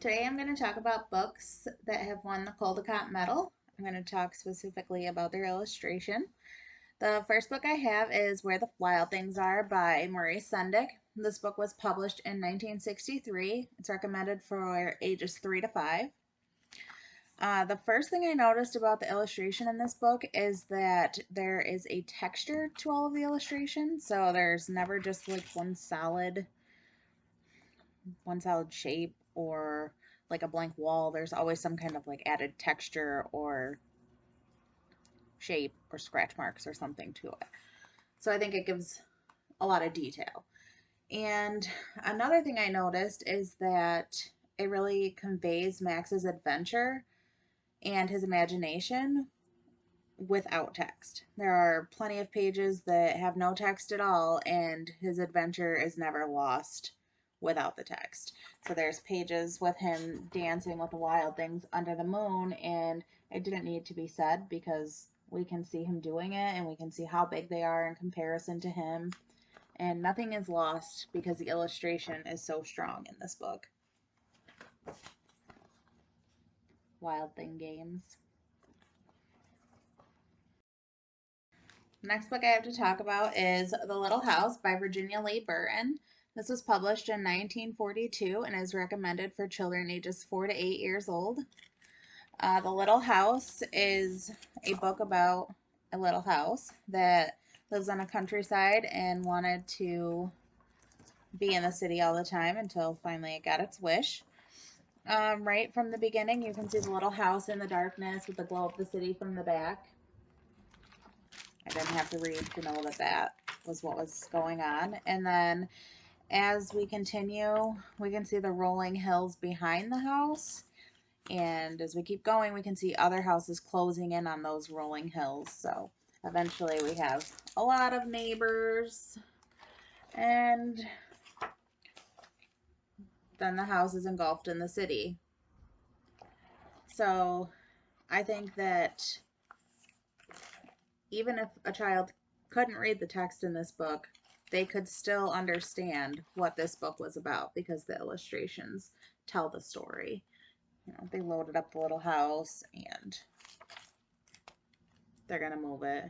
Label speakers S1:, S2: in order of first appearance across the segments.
S1: Today I'm going to talk about books that have won the Caldecott Medal. I'm going to talk specifically about their illustration. The first book I have is Where the Wild Things Are by Maurice Sendak. This book was published in 1963. It's recommended for ages 3 to 5. The first thing I noticed about the illustration in this book is that there is a texture to all of the illustrations. So there's never just like one solid shape or like a blank wall. There's always some kind of like added texture or shape or scratch marks or something to it. So I think it gives a lot of detail. And another thing I noticed is that it really conveys Max's adventure and his imagination without text. There are plenty of pages that have no text at all, and his adventure is never lost without the text. So there's pages with him dancing with the wild things under the moon, and it didn't need to be said because we can see him doing it and we can see how big they are in comparison to him. And nothing is lost because the illustration is so strong in this book. Wild Thing Games. Next book I have to talk about is The Little House by Virginia Lee Burton. This was published in 1942 and is recommended for children ages 4 to 8 years old. The Little House is a book about a little house that lives on a countryside and wanted to be in the city all the time until finally it got its wish. Right from the beginning, you can see the little house in the darkness with the glow of the city from the back. I didn't have to read to know that that was what was going on. And then as we continue, we can see the rolling hills behind the house. And as we keep going, we can see other houses closing in on those rolling hills. So eventually we have a lot of neighbors. And then the house is engulfed in the city. So I think that even if a child couldn't read the text in this book, they could still understand what this book was about because the illustrations tell the story. You know, they loaded up the little house and they're going to move it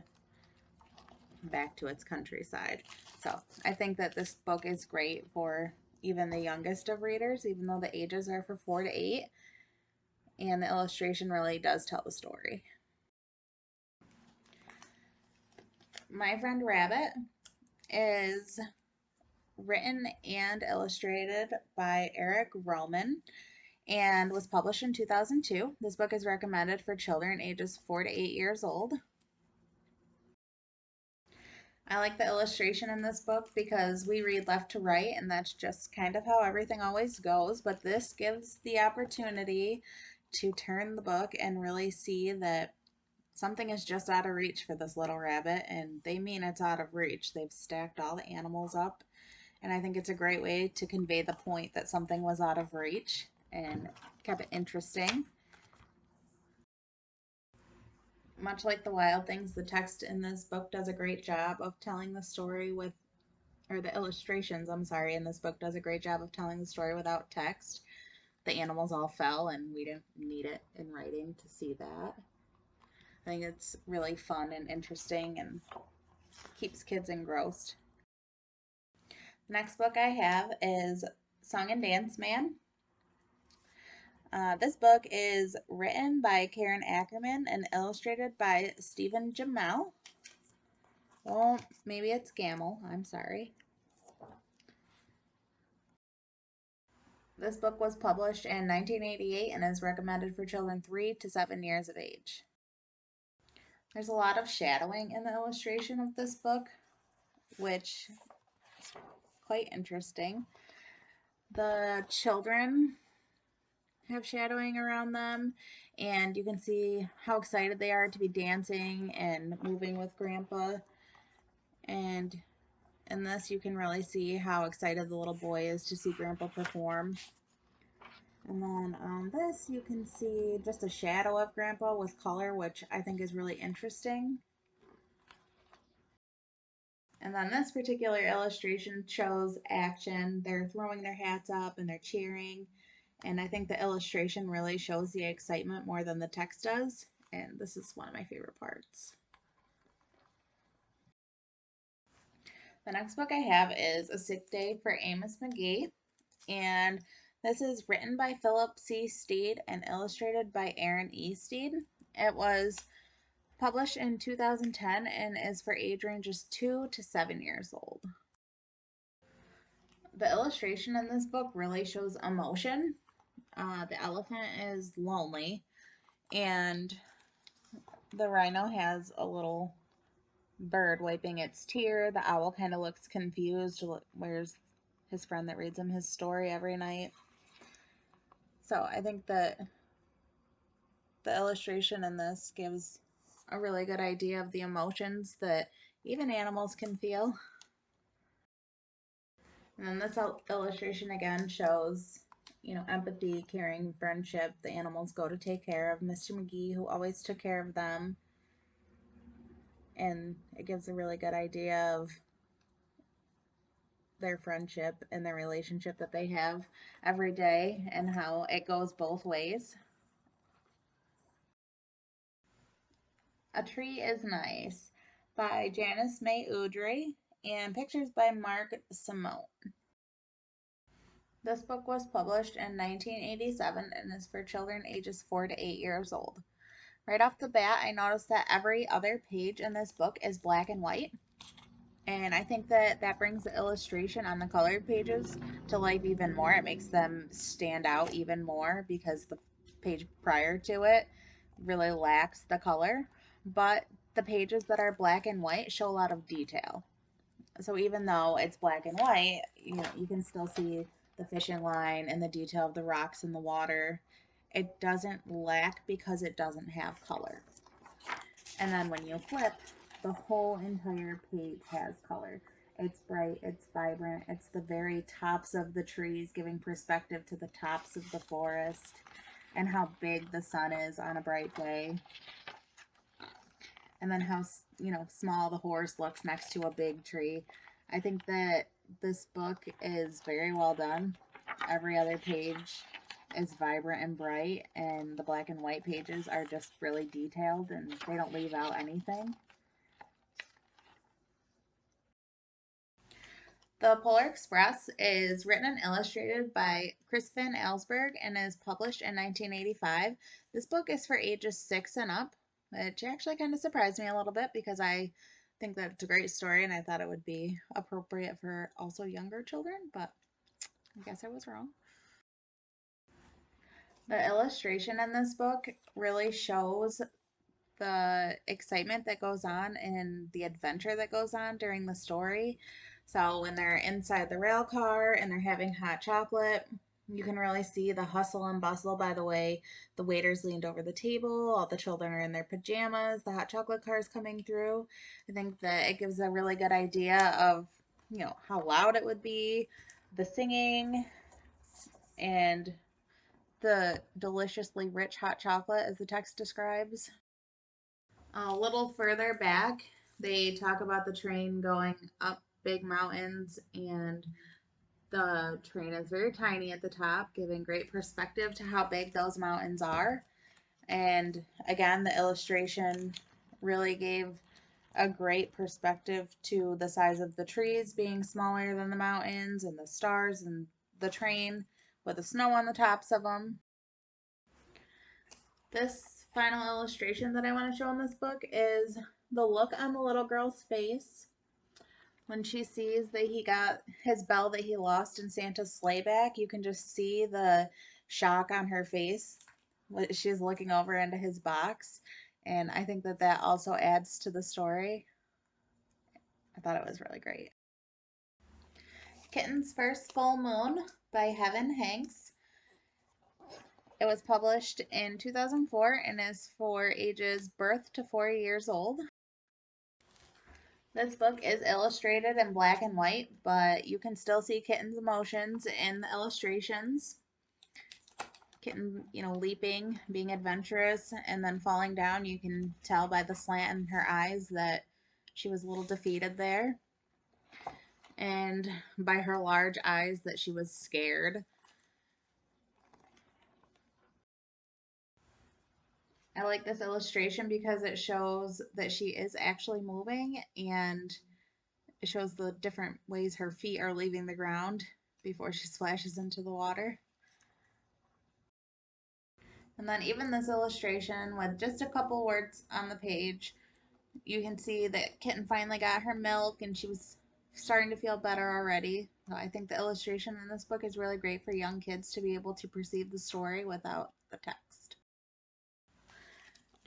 S1: back to its countryside. So I think that this book is great for even the youngest of readers, even though the ages are for 4 to 8. And the illustration really does tell the story. My Friend Rabbit is written and illustrated by Eric Roman and was published in 2002. This book is recommended for children ages 4 to 8 years old. I like the illustration in this book because we read left to right, and that's just kind of how everything always goes. But this gives the opportunity to turn the book and really see that something is just out of reach for this little rabbit, and they mean it's out of reach. They've stacked all the animals up, and I think it's a great way to convey the point that something was out of reach and kept it interesting. Much like the wild things, the text in this book does a great job of telling the story with, or the illustrations, I'm sorry, in this book does a great job of telling the story without text. The animals all fell, and we didn't need it in writing to see that. I think it's really fun and interesting and keeps kids engrossed. The next book I have is Song and Dance Man. This book is written by Karen Ackerman and illustrated by Stephen Jamel. Well, maybe it's Gamel. I'm sorry. This book was published in 1988 and is recommended for children 3 to 7 years of age. There's a lot of shadowing in the illustration of this book, which is quite interesting. The children have shadowing around them, and you can see how excited they are to be dancing and moving with Grandpa. And in this, you can really see how excited the little boy is to see Grandpa perform. And then on this, you can see just a shadow of Grandpa with color, which I think is really interesting. And then this particular illustration shows action. They're throwing their hats up and they're cheering. And I think the illustration really shows the excitement more than the text does. And this is one of my favorite parts. The next book I have is A Sick Day for Amos McGee. And this is written by Philip C. Steed and illustrated by Aaron E. Steed. It was published in 2010 and is for age ranges 2 to 7 years old. The illustration in this book really shows emotion. The elephant is lonely, and the rhino has a little bird wiping its tear. The owl kind of looks confused. Where's his friend that reads him his story every night? So I think that the illustration in this gives a really good idea of the emotions that even animals can feel. And then this illustration again shows, empathy, caring, friendship. The animals go to take care of Mr. McGee, who always took care of them. And it gives a really good idea of their friendship and their relationship that they have every day and how it goes both ways. A Tree is Nice by Janice May Udry and pictures by Mark Simone. This book was published in 1987 and is for children ages 4 to 8 years old. Right off the bat, I noticed that every other page in this book is black and white. And I think that that brings the illustration on the colored pages to life even more. It makes them stand out even more because the page prior to it really lacks the color. But the pages that are black and white show a lot of detail. So even though it's black and white, you can still see the fishing line and the detail of the rocks in the water. It doesn't lack because it doesn't have color. And then when you flip, the whole entire page has color. It's bright, it's vibrant, it's the very tops of the trees giving perspective to the tops of the forest and how big the sun is on a bright day. And then how, small the horse looks next to a big tree. I think that this book is very well done. Every other page is vibrant and bright, and the black and white pages are just really detailed and they don't leave out anything. The Polar Express is written and illustrated by Chris Van Allsburg and is published in 1985. This book is for ages 6 and up, which actually kind of surprised me a little bit because I think that it's a great story and I thought it would be appropriate for also younger children, but I guess I was wrong. The illustration in this book really shows the excitement that goes on and the adventure that goes on during the story. So when they're inside the rail car and they're having hot chocolate, you can really see the hustle and bustle by the way the waiters leaned over the table, all the children are in their pajamas, the hot chocolate car is coming through. I think that it gives a really good idea of, how loud it would be, the singing, and the deliciously rich hot chocolate as the text describes. A little further back, they talk about the train going up big mountains, and the train is very tiny at the top, giving great perspective to how big those mountains are. And again, the illustration really gave a great perspective to the size of the trees being smaller than the mountains, and the stars and the train with the snow on the tops of them. This final illustration that I want to show in this book is the look on the little girl's face when she sees that he got his bell that he lost in Santa's sleigh back. You can just see the shock on her face. She's looking over into his box, and I think that that also adds to the story. I thought it was really great. Kitten's First Full Moon by Heaven Hanks. It was published in 2004 and is for ages birth to 4 years old. This book is illustrated in black and white, but you can still see Kitten's emotions in the illustrations. Kitten, leaping, being adventurous, and then falling down. You can tell by the slant in her eyes that she was a little defeated there. And by her large eyes that she was scared. I like this illustration because it shows that she is actually moving, and it shows the different ways her feet are leaving the ground before she splashes into the water. And then even this illustration with just a couple words on the page, you can see that Kitten finally got her milk and she was starting to feel better already. So I think the illustration in this book is really great for young kids to be able to perceive the story without the text.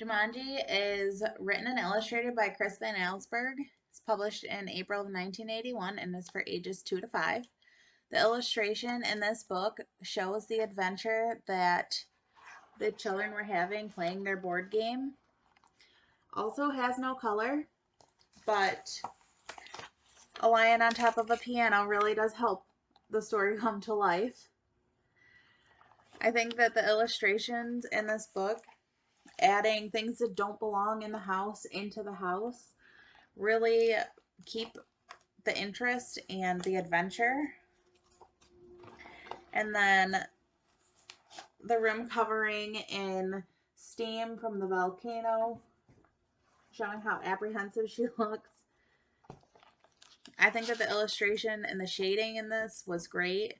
S1: Jumanji is written and illustrated by Chris Van Allsburg. It's published in April of 1981 and is for ages 2 to 5. The illustration in this book shows the adventure that the children were having playing their board game. Also has no color, but a lion on top of a piano really does help the story come to life. I think that the illustrations in this book, adding things that don't belong in the house into the house, really keep the interest and the adventure. And then the room covering in steam from the volcano, showing how apprehensive she looks. I think that the illustration and the shading in this was great.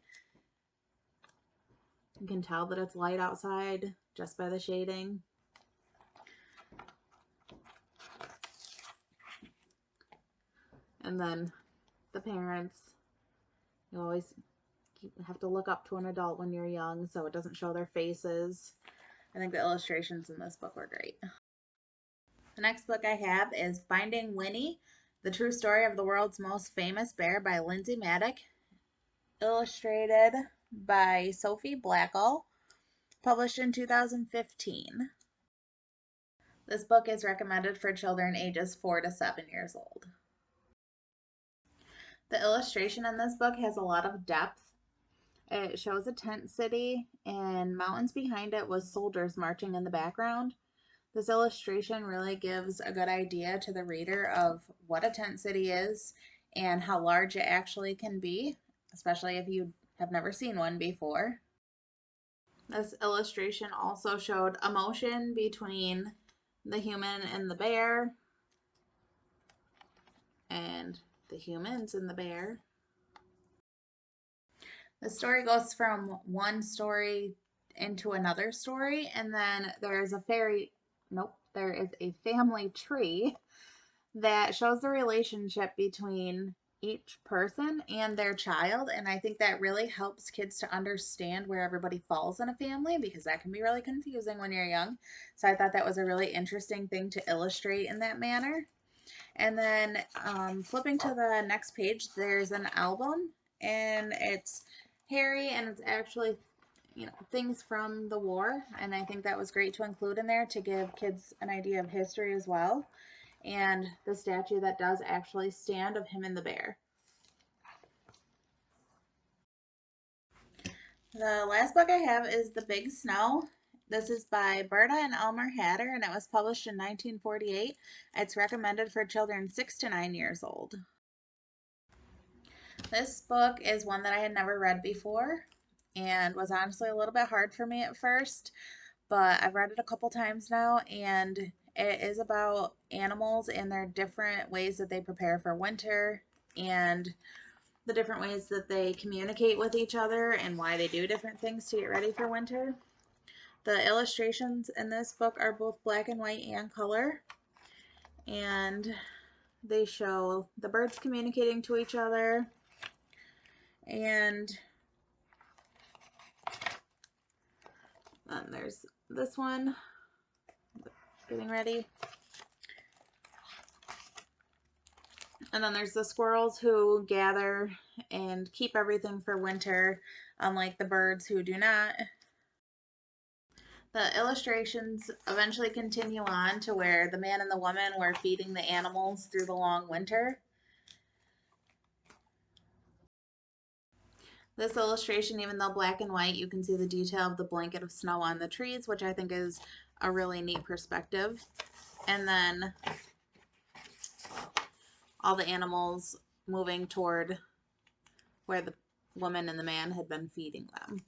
S1: You can tell that it's light outside just by the shading. And then the parents, you always have to look up to an adult when you're young so it doesn't show their faces. I think the illustrations in this book were great. The next book I have is Finding Winnie, The True Story of the World's Most Famous Bear by Lindsay Maddock, illustrated by Sophie Blackall, published in 2015. This book is recommended for children ages 4 to 7 years old. The illustration in this book has a lot of depth. It shows a tent city and mountains behind it with soldiers marching in the background. This illustration really gives a good idea to the reader of what a tent city is and how large it actually can be, especially if you have never seen one before. This illustration also showed emotion between the human and the bear, and the humans and the bear. The story goes from one story into another story, and then there is a family tree that shows the relationship between each person and their child, and I think that really helps kids to understand where everybody falls in a family, because that can be really confusing when you're young. So I thought that was a really interesting thing to illustrate in that manner. And then flipping to the next page, there's an album, and it's Harry, and it's actually, things from the war, and I think that was great to include in there to give kids an idea of history as well. And the statue that does actually stand of him and the bear. The last book I have is The Big Snow. This is by Berta and Elmer Hatter, and it was published in 1948. It's recommended for children 6 to 9 years old. This book is one that I had never read before and was honestly a little bit hard for me at first, but I've read it a couple times now, and it is about animals and their different ways that they prepare for winter and the different ways that they communicate with each other and why they do different things to get ready for winter. The illustrations in this book are both black and white and color, and they show the birds communicating to each other, and then there's this one getting ready. And then there's the squirrels who gather and keep everything for winter, unlike the birds who do not. The illustrations eventually continue on to where the man and the woman were feeding the animals through the long winter. This illustration, even though black and white, you can see the detail of the blanket of snow on the trees, which I think is a really neat perspective. And then all the animals moving toward where the woman and the man had been feeding them.